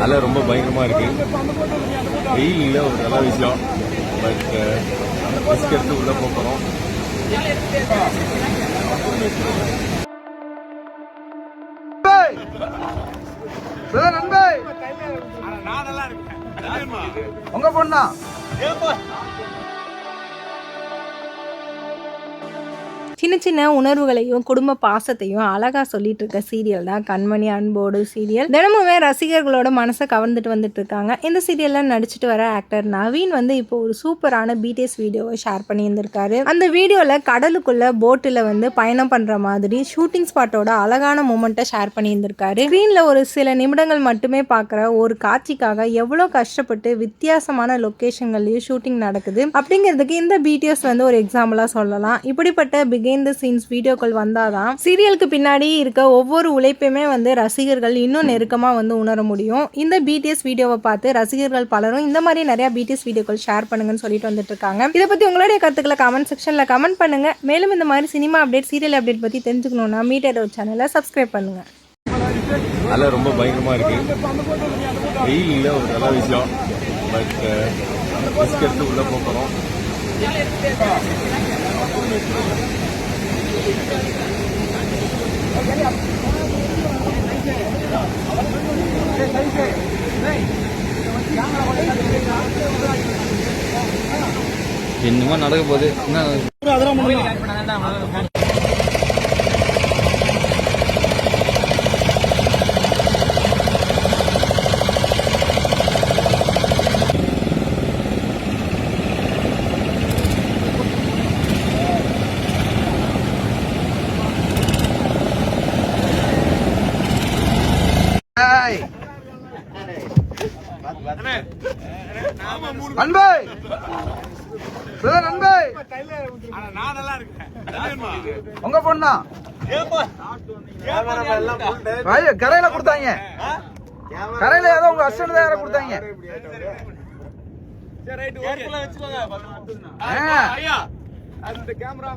அதெல்லாம் ரொம்ப பயங்கரமாக இருக்குது. வெயில் ஒரு நல்ல விஷயம். பட் ரிஸ்க் எடுத்து உள்ளே போகிறோம். உங்க பொண்ணா சின்ன சின்ன உணர்வுகளையும் குடும்ப பாசத்தையும் அழகா சொல்லிட்டு இருக்க சீரியல் தான் கண்மணி அன்போடு சீரியல். தினமுமே ரசிகர்களோட மனசை கவர்ந்துட்டு வந்துட்டு இருக்காங்க. இந்த சீரியல்ல நடிச்சிட்டு வர ஆக்டர் நவீன் வந்து இப்போ ஒரு சூப்பரான பிடிஎஸ் வீடியோவை ஷேர் பண்ணி இருந்திருக்காரு. அந்த வீடியோல கடலுக்குள்ள போட்டில் வந்து பயணம் பண்ற மாதிரி ஷூட்டிங் ஸ்பாட்டோட அழகான மூமெண்ட்டை ஷேர் பண்ணி இருந்திருக்காரு. ஸ்க்ரீன்ல ஒரு சில நிமிடங்கள் மட்டுமே பார்க்குற ஒரு காட்சிக்காக எவ்வளோ கஷ்டப்பட்டு வித்தியாசமான லொக்கேஷன்கள்லயும் ஷூட்டிங் நடக்குது அப்படிங்கிறதுக்கு இந்த பிடிஎஸ் வந்து ஒரு எக்ஸாம்பிளா சொல்லலாம். இப்படிப்பட்ட இந்த சீன்ஸ் வீடியோக்கள் வந்தாதான் சீரியலுக்கு பின்னாடி இருக்க ஒவ்வொரு உழைப்பையுமே வந்து ரசிகர்கள் இன்னும் நெருக்கமா வந்து உணர முடியும். இந்த பிடிஎஸ் வீடியோவை பார்த்து ரசிகர்கள் பலரும் இந்த மாதிரி நிறைய பிடிஎஸ் வீடியோக்கள் ஷேர் பண்ணுங்கன்னு சொல்லிட்டு வந்துட்டு இருக்காங்க. இதை பத்தி உங்களுடைய கருத்துக்களை கமெண்ட் செக்ஷன்ல கமெண்ட் பண்ணுங்க. மேலும் இந்த மாதிரி சினிமா அப்டேட், சீரியல் அப்டேட் பத்தி தெரிஞ்சுக்கணும்னா மீடியா சேனலை சப்ஸ்கிரைப் பண்ணுங்க. அதெல்லாம் ரொம்ப பயங்கரமாக இருக்குது. வெயில் ஒரு நல்ல விஷயம். பட் ரிஸ்க் எடுத்து உள்ளே போகிறோம். என்னமோ நடக்க போகுது. அன்பே அன்பே உங்க பொண்ணா கரையில கொடுத்தாங்க. கரையில ஏதோ உங்க அஸ்டன் தான் யாரை கொடுத்தாங்க. கேமரா